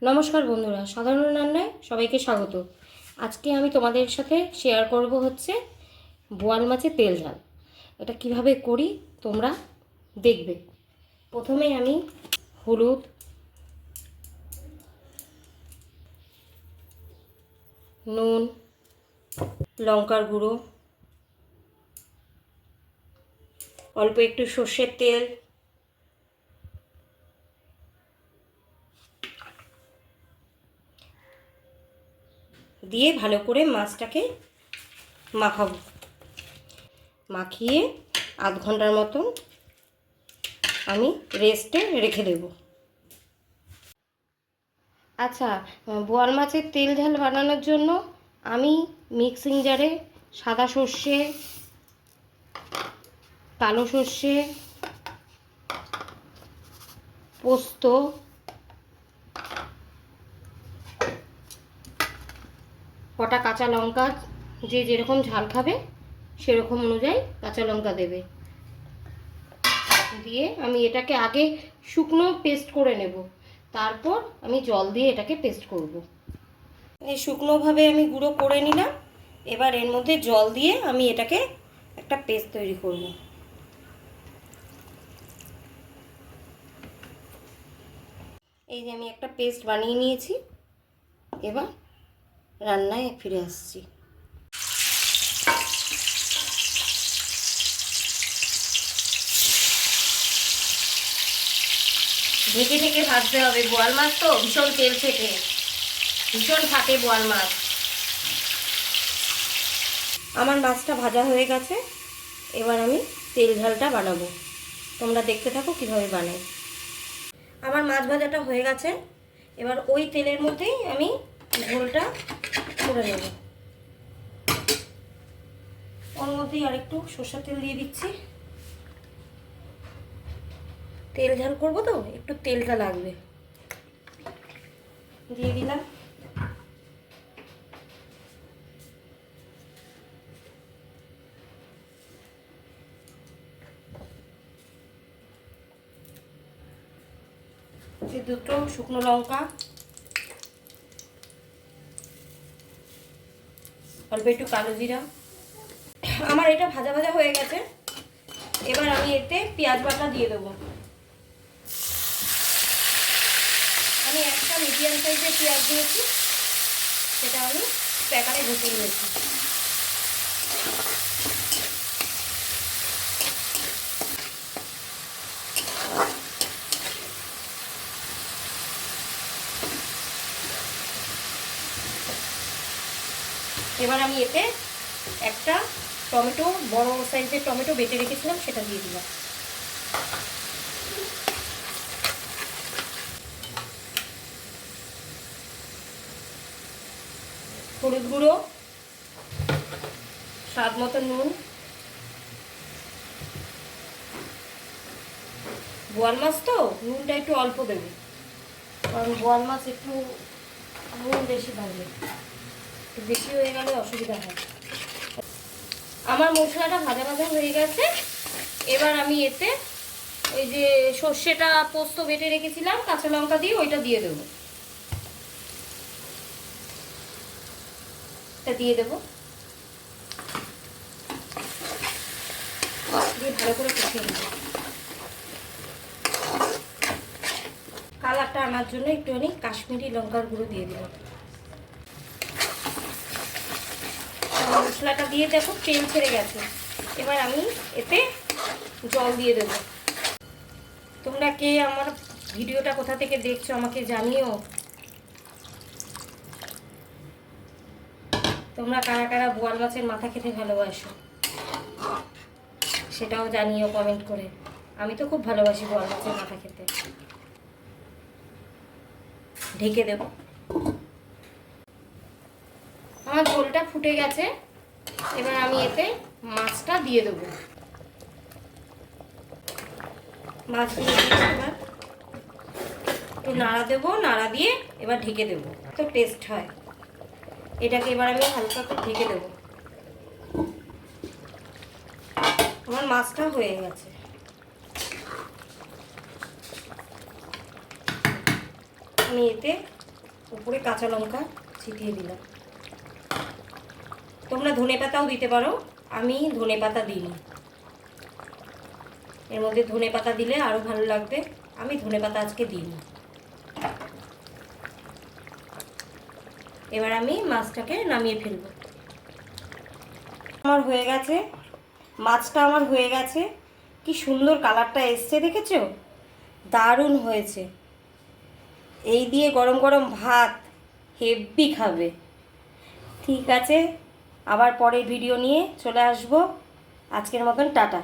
নমস্কার বন্ধুরা, সাধারণ রান্নায় সবাইকে স্বাগত। আজকে আমি তোমাদের সাথে শেয়ার করব হচ্ছে বোয়াল মাছের তেল ঝাল। এটা কিভাবে করি তোমরা দেখবে। প্রথমে আমি হলুদ, নুন, লঙ্কার গুঁড়ো, অল্প একটু সর্ষের তেল, দিয়ে ভালো করে মাছটাকে মাখাবো। মাখিয়ে আধ ঘন্টার মতন আমি রেস্টে রেখে দেব। আচ্ছা, বোয়াল মাছের তেল ঝাল বানানোর জন্য আমি মিক্সিং জারে সাদা সর্ষে, কালো সর্ষে, পোস্ত, কটা কাঁচা লঙ্কা, যে যেরকম ঝাল খাবে সেরকম অনুযায়ী কাঁচা লঙ্কা দেবে, দিয়ে আমি এটাকে আগে শুকনো পেস্ট করে নেব, তারপর আমি জল দিয়ে এটাকে পেস্ট করব। এই শুকনোভাবে আমি গুঁড়ো করে নিলাম। এবার এর মধ্যে জল দিয়ে আমি এটাকে একটা পেস্ট তৈরি করব। এই যে আমি একটা পেস্ট বানিয়ে নিয়েছি। এবার রান্নায় ফিরে আসছি। ঢেকে ঢেকে ভাজতে হবে, বোয়াল মাছ তো ভীষণ তেল ছেটে, ভীষণ ফাটে বোয়াল মাছ। আমার মাছটা ভাজা হয়ে গেছে। এবার আমি তেল ঝালটা বানাবো, তোমরা দেখতে থাকো কিভাবে বানাই। আমার মাছ ভাজাটা হয়ে গেছে। এবার ওই তেলের মধ্যেই আমি ঝোলটা করে নেব। ওর মধ্যেই আরেকটু সরষের তেল দিয়ে দিচ্ছি। তেল ঝাল করবো তো একটু তেলটা লাগবে, দিয়ে দিলাম। দুটো শুকনো লঙ্কা, অল্প একটু কালো জিরা। আমার এটা ভাজা ভাজা হয়ে গেছে। এবার আমি এতে পেঁয়াজ বাটা দিয়ে দেবো। আমি একটা মিডিয়াম সাইজের পেঁয়াজ দিয়েছি, সেটা আমি প্যাকারে ঢুকিয়ে নিয়েছি। এবার আমি এতে একটা টমেটো, বড় সাইজের টমেটো বেটে রেখেছিলাম, সেটা দিয়ে দিলাম। হলুদ গুঁড়ো, স্বাদ মতো নুন। বোয়াল মাছ তো নুনটা একটু অল্প দেবে, কারণ বোয়াল মাছ একটু নুন বেশি ভাজবে, একটু বেশি হয়ে গেলে অসুবিধা হয়। আমার মশলাটা ভাজা ভাজা হয়ে গেছে। এবার আমি এতে ওই যে সর্ষেটা পোস্ত বেটে রেখেছিলাম কাঁচা লঙ্কা দিয়ে, ওইটা দিয়ে দেবো। এটা দিয়ে দেবো, দিয়ে ভালো করে কষিয়ে নেব। কালারটা আনার জন্য একটুখানি কাশ্মীরি লঙ্কার গুঁড়ো দিয়ে দিলাম। মশলাটা দিয়ে দেখো তেল ছেড়ে গেছে। এবার আমি এতে জল দিয়ে দেব। তোমরা কে আমার ভিডিওটা কোথা থেকে দেখছো আমাকে জানিও। তোমরা কারা কারা বোয়াল মাছের মাথা খেতে ভালোবাসো সেটাও জানিও কমেন্ট করে। আমি তো খুব ভালোবাসি বোয়াল মাছের মাথা খেতে। ঢেকে দেব। আমার ঝোলটা ফুটে গেছে। এবার আমি এতে মাছটা দিয়ে দেবো। মাছ দিয়ে এবার একটু নাড়া দেবো, নাড়া দিয়ে এবার ঢেকে দেবো, তো টেস্ট হয়। এটাকে এবার আমি হালকা করে ঢেকে দেবো। আমার মাছটা হয়ে গেছে। আমি এতে উপরে কাঁচা লঙ্কা ছিটিয়ে দিলাম। তোমরা ধনেপাতাও দিতে পারো, আমি ধনেপাতা দিইনি। এর মধ্যে ধনেপাতা দিলে আরও ভালো লাগবে, আমি ধনেপাতা আজকে দিইনি। এবার আমি মাছটাকে নামিয়ে ফেলবো। আমার হয়ে গেছে, মাছটা আমার হয়ে গেছে। কি সুন্দর কালারটা এসছে দেখেছো? দারুণ হয়েছে। এই দিয়ে গরম গরম ভাত হেব্বি খাবে। ঠিক আছে, আবার পরের ভিডিও নিয়ে চলে আসবো। আজকের মতন টাটা।